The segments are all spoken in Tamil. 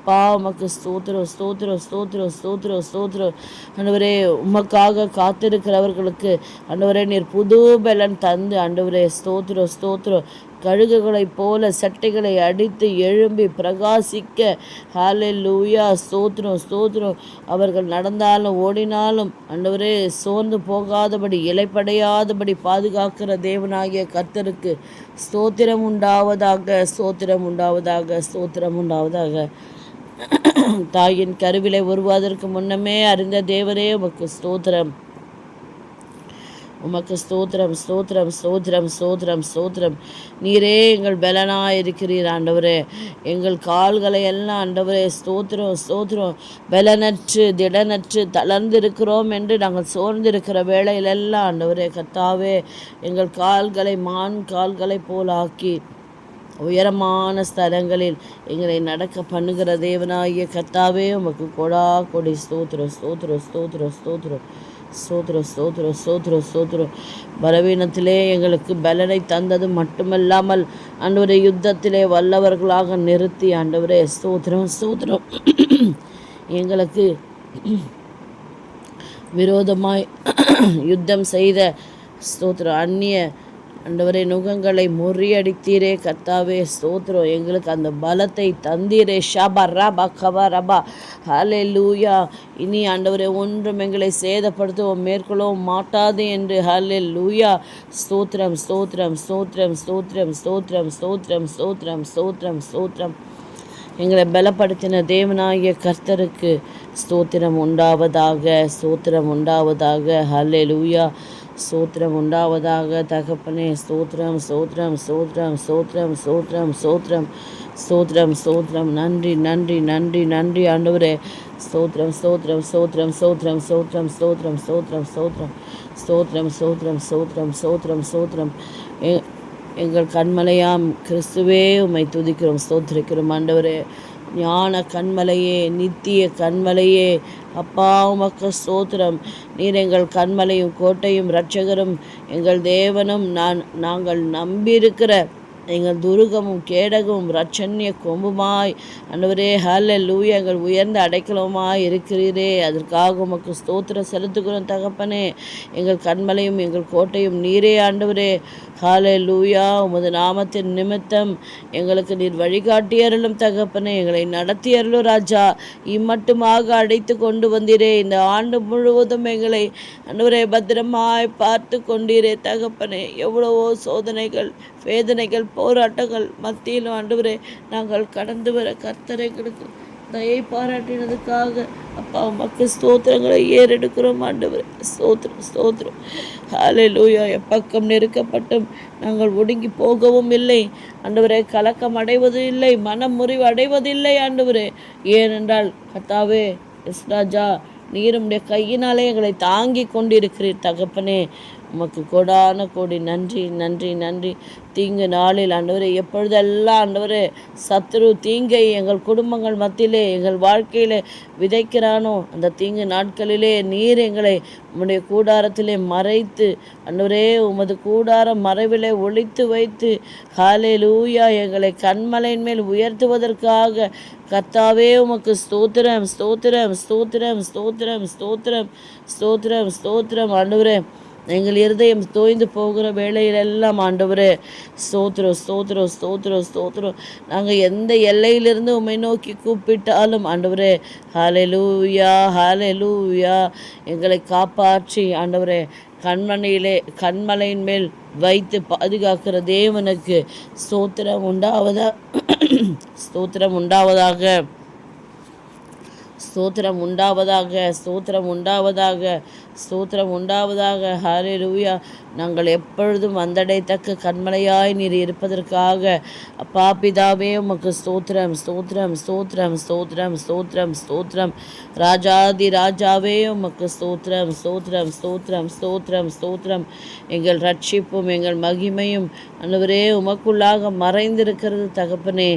அப்பா உமக்கு ஸ்தோத்திரம் ஸ்தோத்திரம் ஸ்தோத்திரம் ஸ்தோத்திரம் ஸ்தோத்திரம். ஆண்டவரே உமக்காக காத்திருக்கிறவர்களுக்கு ஆண்டவரே நீர் புது பலன் தந்து ஆண்டவரே ஸ்தோத்திரம் ஸ்தோத்திரம். கழுகுகளைப் போல சட்டைகளை அடித்து எழும்பி பிரகாசிக்க ஹல்லேலூயா ஸ்தோத்திரம் ஸ்தோத்திரம். அவர்கள் நடந்தாலும் ஓடினாலும் ஆண்டவரே சோர்ந்து போகாதபடி இலைப்படையாதபடி பாதுகாக்கிற தேவனாகிய கர்த்தருக்கு ஸ்தோத்திரம் உண்டாவதாக ஸ்தோத்திரம் உண்டாவதாக ஸ்தோத்திரம் உண்டாவதாக. தாயின் கருவிலை உருவாவதற்கு முன்னமே அறிந்த தேவரே உமக்கு ஸ்தோத்திரம் உமக்கு ஸ்தோத்திரம் ஸ்தோத்திரம் ஸ்தோத்திரம் ஸ்தோத்திரம் ஸ்தோத்திரம். நீரே எங்கள் பலனாக இருக்கிறீர் ஆண்டவரே. எங்கள் கால்களை எல்லாம் ஆண்டவரே ஸ்தோத்திரம் ஸ்தோத்திரம். பலனற்று திடனற்று தளர்ந்திருக்கிறோம் என்று நாங்கள் சோர்ந்திருக்கிற வேளையிலெல்லாம் ஆண்டவரே கர்த்தாவே எங்கள் கால்களை மான் கால்களை போலாக்கி உயரமான ஸ்தலங்களில் எங்களை நடக்க பண்ணுகிற தேவனாகிய கர்த்தாவே உமக்கு கொடா கொடி ஸ்தோத்திரம் ஸ்தோத்திரம் ஸ்தோத்திரம் ஸ்தோத்திரம் ஸ்தோத்திரம் ஸ்தோத்திரம் ஸ்தோத்திரம் ஸ்தோத்திரம். பலவீனத்திலே எங்களுக்கு பலனை தந்தது மட்டுமல்லாமல் ஆண்டவரே யுத்தத்திலே வல்லவர்களாக நிறுத்தி ஆண்டவரே ஸ்தோத்திரம் ஸ்தோத்திரம். எங்களுக்கு விரோதமாய் யுத்தம் செய்த ஸ்தோத்திரம் அந்நிய ஆண்டவரே நுகங்களை முறியடித்தீரே கர்த்தாவே ஸ்தோத்திரம். எங்களுக்கு அந்த பலத்தை தந்தீரே ஷபா ரபா கபா ரபா ஹல்லேலூயா. இனி ஆண்டவரே ஒன்றும் எங்களை சேதப்படுத்தவும் மேற்கொள்ளவும் மாட்டாது என்று ஹல்லேலூயா ஸ்தோத்திரம் ஸ்தோத்திரம் ஸ்தோத்திரம் ஸ்தோத்திரம் ஸ்தோத்திரம் ஸ்தோத்திரம் ஸ்தோத்திரம் ஸ்தோத்திரம் ஸ்தோத்திரம். எங்களை பலப்படுத்தின தேவனாகிய கர்த்தருக்கு ஸ்தோத்திரம் உண்டாவதாக ஸ்தோத்திரம் உண்டாவதாக ஹல்லேலூயா ஸ்தோத்திரம் உண்டாவதாக தகப்பனே ஸ்தோத்திரம் ஸ்தோத்திரம் ஸ்தோத்திரம் ஸ்தோத்திரம் ஸ்தோத்திரம் ஸ்தோத்திரம் ஸ்தோத்திரம் ஸ்தோத்திரம். நன்றி நன்றி நன்றி நன்றி ஆண்டவரே ஸ்தோத்திரம் ஸ்தோத்திரம் ஸ்தோத்திரம் ஸ்தோத்திரம் ஸ்தோத்திரம் ஸ்தோத்திரம் ஸ்தோத்திரம் ஸ்தோத்திரம் ஸ்தோத்திரம் ஸ்தோத்திரம் ஸ்தோத்திரம் ஸ்தோத்திரம் ஸ்தோத்திரம். எங்கள் கண்மலையாம் கிறிஸ்துவே உம்மை துதிக்கிறோம் ஸ்தோத்திரிக்கிறோம் ஆண்டவரே. ஞான கண்மலையே நித்திய கண்மலையே அப்பா உமக்கு ஸ்தோத்திரம். நீர் எங்கள் கண்மலையும் கோட்டையும் இரட்சகரும் எங்கள் தேவனும் நாங்கள் நம்பியிருக்கிற எங்கள் துருகமும் கேடகமும் இரட்சண்ய கொம்புமாய் ஆண்டவரே ஹல்லேலூயா எங்கள் உயர்ந்த அடைக்கலமாய் இருக்கிறீரே. அதற்காக உமக்கு ஸ்தோத்திரம் செலுத்துகிறோம் தகப்பனே. எங்கள் கண்மலையும் எங்கள் கோட்டையும் நீரே ஆண்டவரே ஹல்லேலூயா. உமது நாமத்தின் நிமித்தம் எங்களுக்கு நீர் வழிகாட்டியருளும் தகப்பனே. எங்களை நடத்தியருளும் ராஜா. இம்மட்டுமாக அடைத்து கொண்டு வந்தீரே. இந்த ஆண்டு முழுவதும் எங்களை ஆண்டவரே பத்திரமாய் பார்த்து கொண்டீரே தகப்பனே. எவ்வளவோ சோதனைகள் வேதனைகள் போராட்டங்கள் மத்தியிலும் ஆண்டவரே நாங்கள் கடந்து வர கர்த்தர் எங்களுக்கு தயை பாராட்டினதுக்காக அப்பா உமக்கு ஸ்தோத்திரங்களை ஏறெடுக்கிறோம் ஆண்டவரே. ஸ்தோத்திரம் ஸ்தோத்திரம் ஹல்லேலூயா. எப்பக்கம் நெருக்கப்பட்டும் நாங்கள் ஒடுங்கி போகவும் இல்லை ஆண்டவரே. கலக்கம் அடைவது இல்லை, மனம் முறிவு அடைவதில்லை ஆண்டவரே. ஏனென்றால் கர்த்தாவே எஸ் ராஜா நீருடைய கையினாலே எங்களை தாங்கி கொண்டிருக்கிறீர் தகப்பனே. உமக்கு கோடான கோடி நன்றி நன்றி நன்றி. தீங்கு நாளில் ஆண்டவரே எப்பொழுதெல்லாம் ஆண்டவரே சத்ரு தீங்கை எங்கள் குடும்பங்கள் மத்தியிலே எங்கள் வாழ்க்கையிலே விதைக்கிறானோ அந்த தீங்கு நாட்களிலே நீர் எங்களை உம்முடைய கூடாரத்திலே மறைத்து ஆண்டவரே உமது கூடாரம் மறைவிலே ஒளித்து வைத்து ஹல்லேலூயா எங்களை கண்மலையின் மேல் உயர்த்துவதற்காக கர்த்தாவே உமக்கு ஸ்தோத்திரம் ஸ்தோத்திரம் ஸ்தோத்திரம் ஸ்தோத்திரம் ஸ்தோத்திரம் ஸ்தோத்திரம் ஸ்தோத்திரம் ஆண்டவரே. எங்கள் இருதயம் தோய்ந்து போகிற வேளையிலெல்லாம் ஆண்டவரே ஸ்தோத்திரம் ஸ்தோத்திரம் ஸ்தோத்திரம் ஸ்தோத்திரம். நாங்கள் எந்த எல்லையிலிருந்து உம்மை நோக்கி கூப்பிட்டாலும் ஆண்டவரே ஹல்லேலூயா ஹல்லேலூயா எங்களை காப்பாற்றி ஆண்டவரே கண்மலையின் மேல் வைத்து பாதுகாக்கிற தேவனுக்கு ஸ்தோத்திரம் உண்டாவதாக ஸ்தோத்திரம் உண்டாவதாக ஸ்தோத்திரம் உண்டாவதாக ஸ்தோத்திரம் உண்டாவதாக ஸ்தோத்திரம் உண்டாவதாக ஹல்லேலூயா. நாங்கள் எப்பொழுதும் வந்தடைத்தக்க கண்மலையாய் நீர் இருப்பதற்காக அப்பா பிதாவே உமக்கு ஸ்தோத்திரம் ஸ்தோத்திரம் ஸ்தோத்திரம் ஸ்தோத்திரம் ஸ்தோத்திரம் ஸ்தோத்திரம். ராஜாதி ராஜாவே உமக்கு ஸ்தோத்திரம் ஸ்தோத்திரம் ஸ்தோத்திரம் ஸ்தோத்திரம் ஸ்தோத்திரம். எங்கள் ரட்சிப்பும் எங்கள் மகிமையும் ஆண்டவரே உமக்குள்ளாக மறைந்திருக்கிறது தகப்பனே.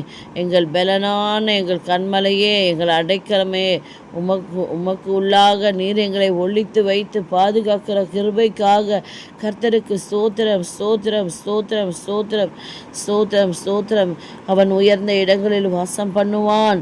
எங்கள் பலனான எங்கள் கண்மலையே எங்கள் அடைக்கலமே உமக்கு உள்ளாக நீர் எங்களை ஒழித்து வைத்து பாதுகாக்கிற கிருபைக்காக கர்த்தருக்கு ஸ்தோத்திரம் ஸ்தோத்திரம் ஸ்தோத்திரம் ஸ்தோத்திரம் ஸ்தோத்திரம் ஸ்தோத்திரம். அவன் உயர்ந்த இடங்களில் வாசம் பண்ணுவான்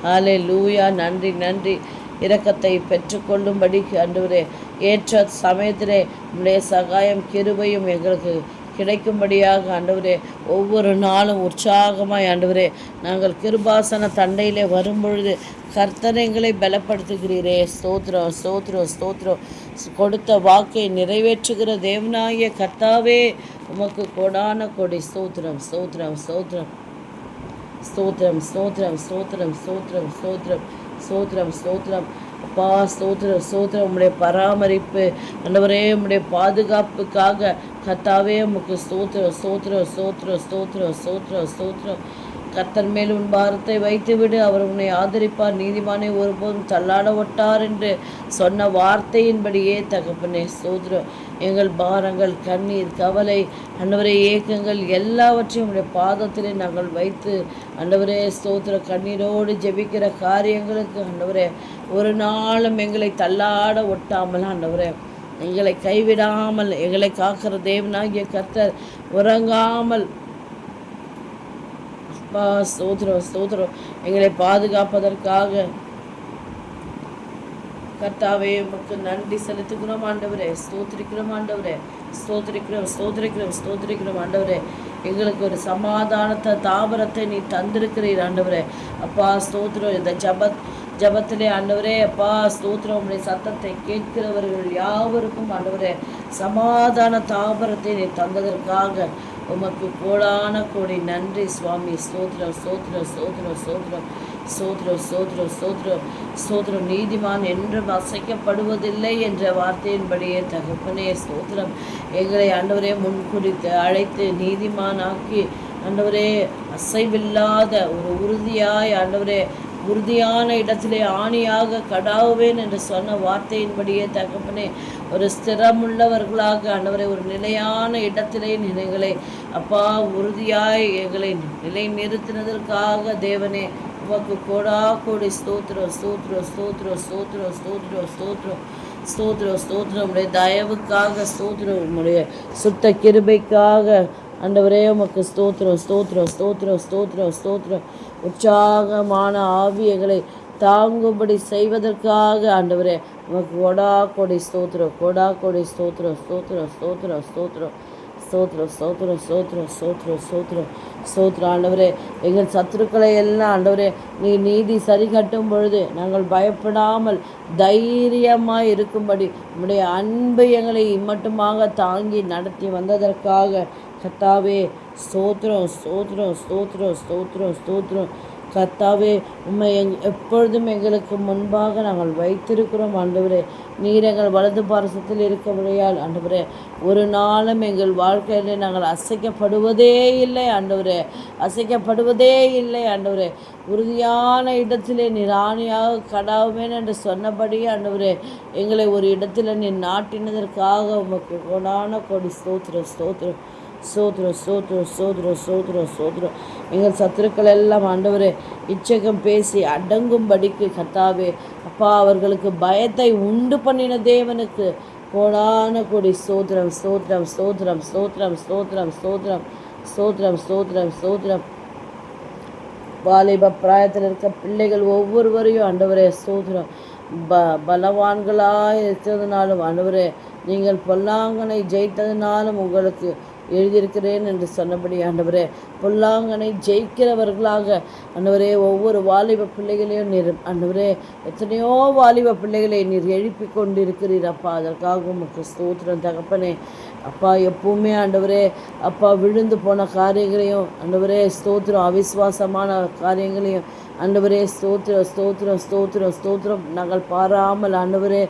ஹalleluya. நன்றி நன்றி. இரக்கத்தை பெற்றுக்கொள்ளும்படி ஆண்டவரே ஏற்ற சமயத்திலே உம்முடைய சகாயம் கிருபையும் எங்களுக்கு கிடைக்கும்படியாக ஆண்டவரே ஒவ்வொரு நாளும் உற்சாகமாய் ஆண்டவரே நாங்கள் கிருபாசன தண்டையிலே வரும்பொழுது கர்த்தர் எங்களை பலப்படுத்துகிறீரே. ஸ்தோத்திரம் ஸ்தோத்திரம் ஸ்தோத்திரம். கொடுத்த வாக்கை நிறைவேற்றுகிற தேவனாகிய கர்த்தாவே உமக்கு கோடான கோடி ஸ்தோத்திரம் ஸ்தோத்திரம் ஸ்தோத்திரம் ஸ்தோத்திரம் ஸ்தோத்திரம் ஸ்தோத்திரம் ஸ்தோத்திரம் ஸ்தோத்திரம் ஸ்தோத்திரம் ஸ்தோத்திரம். அப்பா ஸ்தோத்திரம் ஸ்தோத்திரம். உம்முடைய பராமரிப்பு ஆண்டவரே உம்முடைய பாதுகாப்புக்காக கர்த்தாவே உமக்கு ஸ்தோத்திரம் ஸ்தோத்திரம் ஸ்தோத்திரம் ஸ்தோத்திரம் ஸ்தோத்திரம் ஸ்தோத்திரம். கர்த்தர் மேல் உன் பாரத்தை வைத்துவிடு, அவர் உன்னை ஆதரிப்பார், நீதிமானை ஒருபோதும் தள்ளாட ஒட்டார் என்று சொன்ன வார்த்தையின்படியே தகப்பனே ஸ்தோத்திரம். எங்கள் பாரங்கள் கண்ணீர் கவலை ஆண்டவரே ஏக்கங்கள் எல்லாவற்றையும் உடைய பாதத்திலே நாங்கள் வைத்து ஆண்டவரே ஸ்தோத்திர கண்ணீரோடு ஜெபிக்கிற காரியங்களுக்கு ஆண்டவரே ஒரு நாளும் எங்களை தள்ளாட ஒட்டாமல் ஆண்டவரே எங்களை கைவிடாமல் எங்களை காக்கிற தேவனாகிய கர்த்தர் உறங்காமல் ஸ்தோத்திரம் ஸ்தோத்திரம் எங்களை பாதுகாப்பதற்காக கர்த்தாவே உமக்கு நன்றி செலுத்துகிறோம் ஆண்டவரே. ஸ்தோத்திரிக்கிறோம் ஆண்டவரே. ஸ்தோத்திரிக்கிறோம் ஸ்தோத்திரிக்கிறோம் ஸ்தோத்திரிக்கிறோம் ஆண்டவரே. எங்களுக்கு ஒரு சமாதானத்தை தாபரத்தை நீ தந்திருக்கிறீர் ஆண்டவரே. அப்பா ஸ்தோத்திரம். இந்த ஜபத்திலே ஆண்டவரே அப்பா ஸ்தோத்திரம். உடைய சத்தத்தை கேட்கிறவர்கள் யாவருக்கும் ஆண்டவரே சமாதான தாபரத்தை நீ தந்ததற்காக உமக்கு கோடான கோடி நன்றி சுவாமி. ஸ்தோத்திரம் ஸ்தோத்திரம் ஸ்தோத்திரம் ஸ்தோத்திரம் ஸ்தோத்திரம் ஸ்தோத்திரம் ஸ்தோத்திரம் ஸ்தோத்திரம். நீதிமான் என்றும் அசைக்கப்படுவதில்லை என்ற வார்த்தையின்படியே தகப்பனே ஸ்தோத்திரம். எங்களை ஆண்டவரே முன்குறித்து அழைத்து நீதிமானாக்கி ஆண்டவரே அசைவில்லாத ஒரு உறுதியாய் ஆண்டவரே உறுதியான இடத்திலே ஆணியாக கடாவுவேன் என்று சொன்ன வார்த்தையின்படியே தகப்பனே ஒரு ஸ்திரமுள்ளவர்களாக ஆண்டவரை ஒரு நிலையான இடத்திலே எங்களை அப்பா உறுதியாய் எங்களை நிலை நிறுத்தினதற்காக தேவனே உமக்கு கோடா கோடி ஸ்தோத்திரம் ஸ்தோத்திரம் ஸ்தோத்திரம் ஸ்தோத்திரம் ஸ்தோத்திரம் ஸ்தோத்திரம் ஸ்தோத்திரம் ஸ்தோத்திரம். உடைய தயவுக்காக ஸ்தோத்திரம். உம்முடைய சுத்த கிருபைக்காக ஆண்டவரே உமக்கு ஸ்தோத்திரம் ஸ்தோத்திரம் ஸ்தோத்திரம் ஸ்தோத்திரம் ஸ்தோத்திரம். உற்சாகமான ஆவியங்களை தாங்கும்படி செய்வதற்காக ஆண்டவரே உமக்கு கோடா கோடி ஸ்தோத்திரம் கோடா கோடி ஸ்தோத்திரம் ஸ்தோத்திரம் ஸ்தோத்திரம் ஸ்தோத்திரம் ஸ்தோத்திரம் ஸ்தோத்திரம் ஸ்தோத்திரம் ஸ்தோத்திரம் ஸ்தோத்திரம் ஸ்தோத்திரம். ஆண்டவரே எங்கள் சத்துருக்களை எல்லாம் ஆண்டவரே நீ நீதி சரி கட்டும் பொழுது நாங்கள் பயப்படாமல் தைரியமாக இருக்கும்படி உம்முடைய அன்பு எங்களை இம்மட்டுமாக தாங்கி நடத்தி வந்ததற்காக கர்த்தாவே ஸ்தோத்திரம் ஸ்தோத்திரம் ஸ்தோத்திரம் ஸ்தோத்திரம் ஸ்தோத்திரம். கர்த்தாவே உம்மை எப்பொழுதும் எங்களுக்கு முன்பாக நாங்கள் வைத்திருக்கிறோம் ஆண்டவரே. நீர் எங்கள் வலது பாரசத்தில் இருக்கபடியால் ஆண்டவரே ஒரு நாளும் எங்கள் வாழ்க்கையிலே நாங்கள் அசைக்கப்படுவதே இல்லை ஆண்டவரே அசைக்கப்படுவதே இல்லை ஆண்டவரே. உறுதியான இடத்திலே நீர் ஆணியாக கடாவுவேன் என்று சொன்னபடி ஆண்டவரே எங்களை ஒரு இடத்துல நீர் நாட்டினதற்காக உமக்கு கொடான கொடி ஸ்தோத்திரம் ஸ்தோத்திரம் சோத்ரம் சோத்ரம் சோத்ரம் சோத்ரம் சோத்ரம். எங்கள் சத்துருக்கள் எல்லாம் ஆண்டவரே இச்சகம் பேசி அடங்கும்படிக்கு கர்த்தாவே அப்பா அவர்களுக்கு பயத்தை உண்டு பண்ணின தேவனுக்கு கோடான கொடி ஸ்தோத்திரம் ஸ்தோத்திரம் ஸ்தோத்திரம் ஸ்தோத்திரம் ஸ்தோத்திரம் ஸ்தோத்திரம் ஸ்தோத்திரம் ஸ்தோத்திரம் ஸ்தோத்திரம். வாலிப பிராயத்தில் இருக்க பிள்ளைகள் ஒவ்வொருவரையும் ஆண்டவரே ஸ்தோத்திரம் பலவான்களாக இருக்கிறதுனாலும் ஆண்டவரே நீங்கள் பொல்லாங்கனை ஜெயித்ததினாலும் உங்களுக்கு எழுதியிருக்கிறேன் என்று சொன்னபடி ஆண்டவரே பொல்லாங்கனை ஜெயிக்கிறவர்களாக ஆண்டவரே ஒவ்வொரு வாலிப பிள்ளைகளையும் நீர் ஆண்டவரே எத்தனையோ வாலிப பிள்ளைகளை நீர் எழுப்பி கொண்டிருக்கிறீர் அப்பா. அதற்காக உமக்கு ஸ்தோத்திரம் தகப்பனே. அப்பா எப்பவுமே ஆண்டவரே அப்பா விழுந்து போன காரியங்களையும் ஆண்டவரே ஸ்தோத்திரம் அவிசுவாசமான காரியங்களையும் ஆண்டவரே ஸ்தோத்திரம் ஸ்தோத்திரம் ஸ்தோத்திரம் ஸ்தோத்திரம் நாங்கள் பாராமல் ஆண்டவரே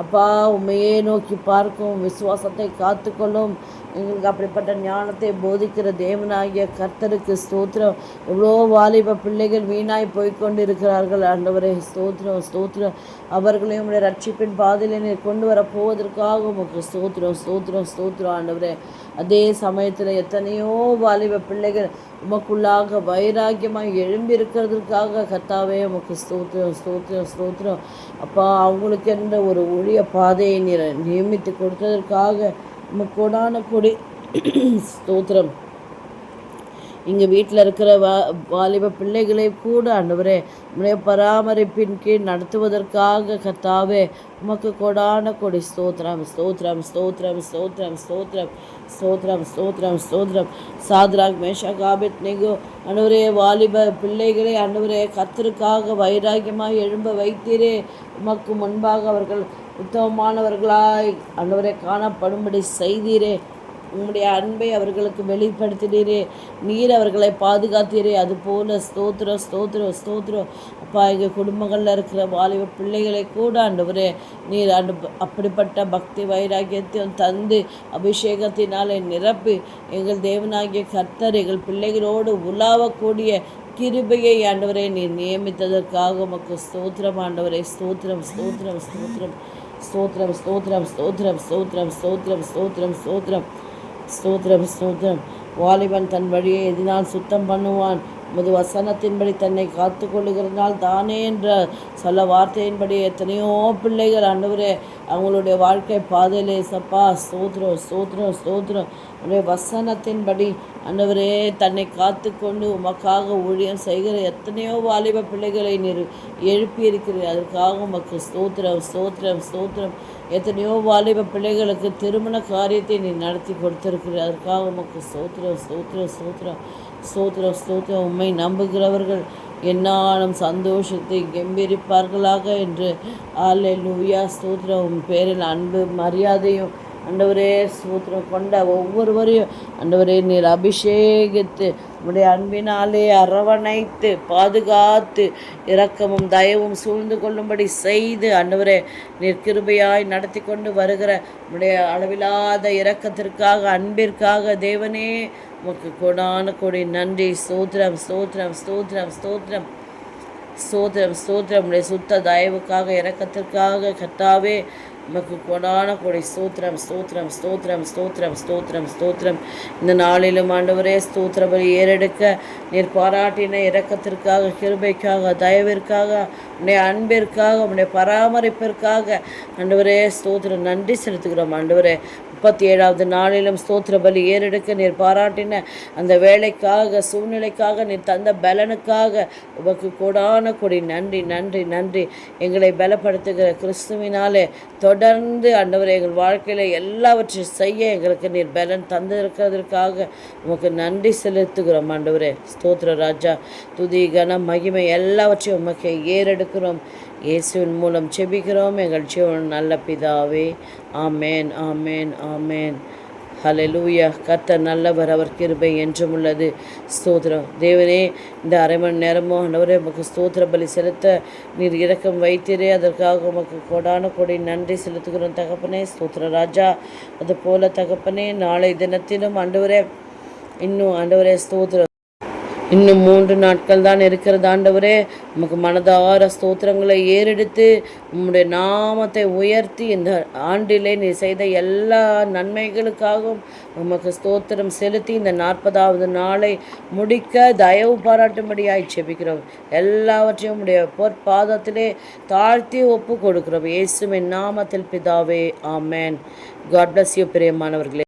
அப்பா உண்மையே நோக்கி பார்க்கும் விசுவாசத்தை காத்துக்கொள்ளும் எங்களுக்கு அப்படிப்பட்ட ஞானத்தை போதிக்கிற தேவனாகிய கர்த்தருக்கு ஸ்தோத்திரம். எவ்வளோ வாலிப பிள்ளைகள் வீணாய் போய்கொண்டு இருக்கிறார்கள் ஆண்டவரே ஸ்தோத்திரம் ஸ்தோத்திரம். அவர்களையும் உடைய ரட்சிப்பின் பாதையில் நீர் கொண்டு வர போவதற்காக உமக்கு ஸ்தோத்திரம் ஸ்தோத்திரம் ஸ்தோத்திரம் ஆண்டவரே. அதே சமயத்தில் எத்தனையோ வாலிப பிள்ளைகள் உமக்குள்ளாக வைராக்கியமாக எழும்பி இருக்கிறதுக்காக கர்த்தாவே உமக்கு ஸ்தோத்திரம் ஸ்தோத்திரம் ஸ்தோத்திரம். அப்பா அவங்களுக்கு என்ற ஒரு ஒளிய பாதையை நீர் நியமித்து கொடுத்ததற்காக உமக்கோடான கொடி ஸ்தோத்திரம். இங்கே வீட்டில் இருக்கிற வாலிப பிள்ளைகளை கூட ஆண்டவரே உடைய பராமரிப்பின் கீழ் நடத்துவதற்காக கர்த்தாவே உமக்கு கொடான கொடி ஸ்தோத்திரம் ஸ்தோத்திரம் ஸ்தோத்திரம் ஸ்தோத்திரம் ஸ்தோத்திரம் ஸ்தோத்திரம் ஸ்தோத்திரம் ஸ்தோத்திரம். சாத்ராக் மேஷாக் ஆபேத்நேகோ ஆண்டவரே வாலிப பிள்ளைகளை ஆண்டவரே கர்த்தருக்காக வைராக்கியமாய் எழும்ப வைத்தீரே. உமக்கு முன்பாக அவர்கள் உத்தமமானவர்களாய் ஆண்டவரே காணப்படும்படி செய்தீரே. உம்முடைய அன்பை அவர்களுக்கு வெளிப்படுத்தினீரே. நீர் அவர்களை பாதுகாத்தீரே. அதுபோல ஸ்தோத்திரம் ஸ்தோத்திரம் ஸ்தோத்திரம். அப்பா எங்கள் குடும்பங்களில் இருக்கிற வாலிப பிள்ளைகளை கூட ஆண்டவரே நீர் அப்படிப்பட்ட பக்தி வைராக்கியத்தையும் தந்து அபிஷேகத்தினாலே நிரப்பி எங்கள் தேவனாகிய கர்த்தர் எங்கள் பிள்ளைகளோடு உலாவக்கூடிய கிருபையை ஆண்டவரே நீர் நியமித்ததற்காக உமக்கு ஸ்தோத்திரம் ஆண்டவரே. ஸ்தோத்திரம் ஸ்தோத்திரம் ஸ்தோத்திரம் ஸ்தோத்திரம் ஸ்தோத்திரம் ஸ்தோத்திரம் ஸ்தோத்திரம் ஸ்தோத்திரம் ஸ்தோத்திரம் ஸ்தோத்திரம் ஸ்தோத்திரம் ஸ்தோத்திரம். வாலிபன் தன் வழியை எதினால் சுத்தம் பண்ணுவான், உமது வசனத்தின்படி தன்னை காத்து கொள்ளுகிறதுனால் தானே என்ற சொல்ல வார்த்தையின்படி எத்தனையோ பிள்ளைகள் ஆண்டவரே அவங்களுடைய வாழ்க்கை பாதையிலே சப்பா ஸ்தோத்திரம் ஸ்தோத்திரம் ஸ்தோத்திரம். உடைய வசனத்தின்படி ஆண்டவரே தன்னை காத்து கொண்டு உமக்காக ஊழியம் செய்கிற எத்தனையோ வாலிப பிள்ளைகளை நீர் எழுப்பியிருக்கிறீர். அதற்காக உமக்கு ஸ்தோத்திரம் ஸ்தோத்திரம் ஸ்தோத்திரம். எத்தனையோ வாலிப பிள்ளைகளுக்கு திருமண காரியத்தை நீ நடத்தி கொடுத்திருக்கிறீர். அதற்காக உமக்கு ஸ்தோத்திரம் ஸ்தோத்திரம் ஸ்தோத்திரம் ஸ்தோத்திரம் ஸ்தோத்திரம். உம்மை நம்புகிறவர்கள் என்னாலும் சந்தோஷத்தை கெம்பீரிப்பார்களாக என்று அல்லேலூயா ஸ்தோத்திரம். உன் பேரில் அன்பு மரியாதையும் ஆண்டவரே ஸ்தோத்திரம் கொண்ட ஒவ்வொருவரையும் ஆண்டவரே நீர் அபிஷேகித்து உடைய அன்பினாலே அரவணைத்து பாதுகாத்து இரக்கமும் தயவும் சூழ்ந்து கொள்ளும்படி செய்து ஆண்டவரே நீர் கிருபையாய் நடத்தி கொண்டு வருகிற உடைய அளவில்லாத இரக்கத்திற்காக அன்பிற்காக தேவனே உமக்கு கொடான கொடி நன்றி. ஸ்தோத்திரம் ஸ்தோத்திரம் ஸ்தோத்திரம் ஸ்தோத்திரம் ஸ்தோத்திரம் ஸ்தோத்திரம். உடைய சுத்த தயவுக்காக இரக்கத்திற்காக கர்த்தாவே உமக்கு கொடான கொடை ஸ்தோத்திரம் ஸ்தோத்திரம் ஸ்தோத்திரம் ஸ்தோத்திரம் ஸ்தோத்திரம் ஸ்தோத்திரம். இந்த நாளிலும் ஆண்டவரே ஸ்தோத்திர பலி ஏறெடுக்க நீர் பாராட்டின இரக்கத்திற்காக கிருபைக்காக தயவிற்காக உடைய அன்பிற்காக உடைய பராமரிப்பிற்காக ஆண்டவரே ஸ்தோத்திரம் நன்றி செலுத்துகிறோம். ஆண்டவரே 37வது நாளிலும் ஸ்தோத்திர பலி ஏறெடுக்க நீர் பாராட்டின அந்த வேலைக்காக சூழ்நிலைக்காக நீர் தந்த பலனுக்காக உமக்கு கொடான கொடி நன்றி நன்றி நன்றி. எங்களை பலப்படுத்துகிற கிறிஸ்துவினாலே தொடர்ந்து ஆண்டவரே எங்கள் வாழ்க்கையில் எல்லாவற்றையும் செய்ய எங்களுக்கு நீர் பலன் தந்திருக்கிறதற்காக உமக்கு நன்றி செலுத்துகிறோம். ஆண்டவரே ஸ்தோத்திர ராஜா. துதி கனம் மகிமை எல்லாவற்றையும் உமக்கு ஏறெடுக்கிறோம். இயேசுவின் மூலம் செபிக்கிறோம் எங்கள் ஜீவன் நல்ல பிதாவே. ஆமேன் ஆமேன் ஆமேன். ஹல்லேலூயா. கர்த்தர் நல்லவர், அவர் கிருபை என்றும் உள்ளது. ஸ்தோத்திரம் தேவனே. இந்த அரை மணி நேரமோ ஆண்டவரே உமக்கு ஸ்தோத்திர பலி செலுத்த நீர் இரக்கம் வைத்தீரே. அதற்காக உமக்கு கொடான கொடி நன்றி செலுத்துகிறோம் தகப்பனே. ஸ்தோத்திர ராஜா. அதுபோல தகப்பனே நாளை தினத்திலும் ஆண்டவரே இன்னும் ஆண்டவரே ஸ்தோத்திரம் இன்னும் 3 நாட்கள் தான் இருக்கிறது ஆண்டவரே. உமக்கு மனதார ஸ்தோத்திரங்களை ஏறெடுத்து உம்முடைய நாமத்தை உயர்த்தி இந்த ஆண்டிலே நீ செய்த எல்லா நன்மைகளுக்காகவும் உமக்கு ஸ்தோத்திரம் செலுத்தி இந்த 40வது நாளை முடிக்க தயவு பாராட்டும்படியாய் செபிக்கிறோம். எல்லாவற்றையும் உடைய பொற்பாதத்திலே தாழ்த்தி ஒப்பு கொடுக்கிறோம். இயேசுவின் நாமத்தில் பிதாவே. ஆமேன். காட் பிளஸ் யூ பிரியமானவர்களே.